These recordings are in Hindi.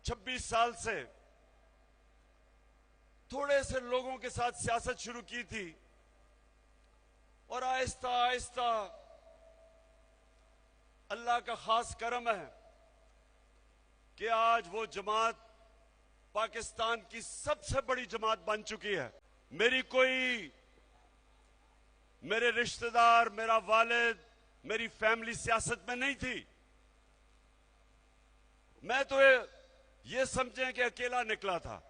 26 साल से थोड़े से लोगों के साथ सियासत शुरू की थी और आहिस्ता आहिस्ता अल्लाह का खास करम है कि आज वो जमात पाकिस्तान की सबसे बड़ी जमात बन चुकी है। मेरे रिश्तेदार, मेरा वालिद, मेरी फैमिली सियासत में नहीं थी। मैं तो ये समझें कि अकेला निकला था,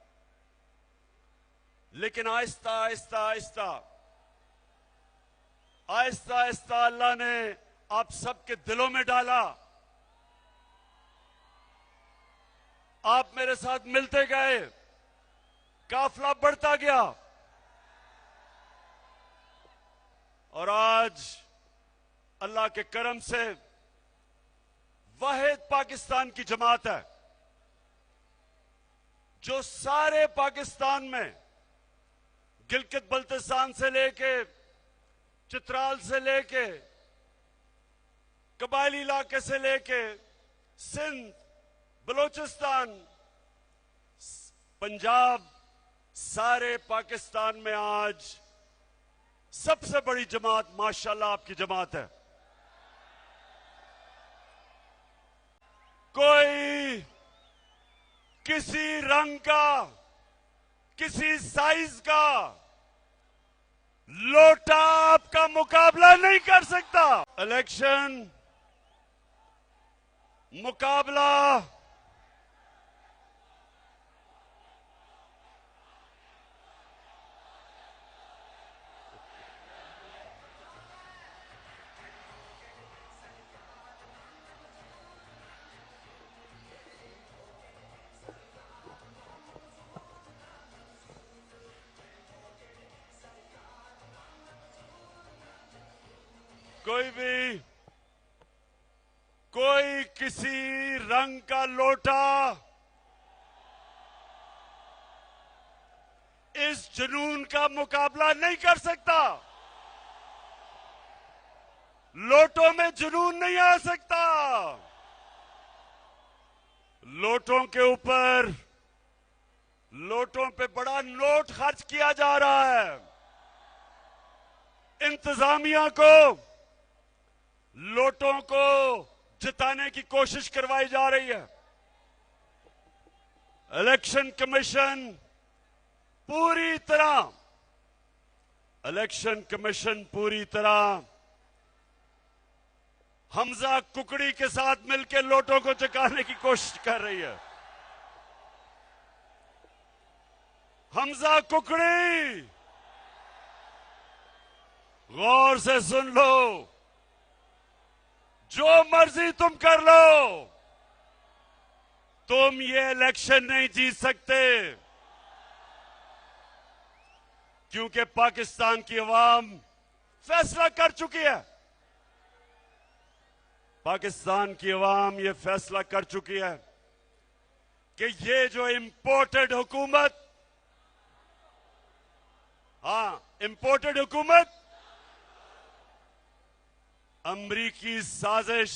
लेकिन आहिस्ता आहिस्ता आहिस्ता आहिस्ता आहिस्ता अल्लाह ने आप सबके दिलों में डाला। आप मेरे साथ मिलते गए, काफिला बढ़ता गया और आज अल्लाह के करम से वाहिद पाकिस्तान की जमात है जो सारे पाकिस्तान में गिलगित बल्तिस्तान से लेके चित्राल से लेके कबायली इलाके से लेके सिंध, बलोचिस्तान, पंजाब, सारे पाकिस्तान में आज सबसे बड़ी जमात माशाल्लाह आपकी जमात है। कोई किसी रंग का, किसी साइज का लोटा आपका मुकाबला नहीं कर सकता। इलेक्शन मुकाबला कोई किसी रंग का लोटा इस जुनून का मुकाबला नहीं कर सकता। लोटों में जुनून नहीं आ सकता। लोटों के ऊपर, लोटों पे बड़ा नोट खर्च किया जा रहा है। इंतजामिया को लोटों को जिताने की कोशिश करवाई जा रही है। इलेक्शन कमीशन पूरी तरह हमजा कुकड़ी के साथ मिलकर लोटों को चकाने की कोशिश कर रही है। हमजा कुकड़ी, गौर से सुन लो, जो मर्जी तुम कर लो, तुम ये इलेक्शन नहीं जीत सकते, क्योंकि पाकिस्तान की अवाम फैसला कर चुकी है। पाकिस्तान की अवाम ये फैसला कर चुकी है कि ये जो इंपोर्टेड हुकूमत, इंपोर्टेड हुकूमत, अमरीकी साजिश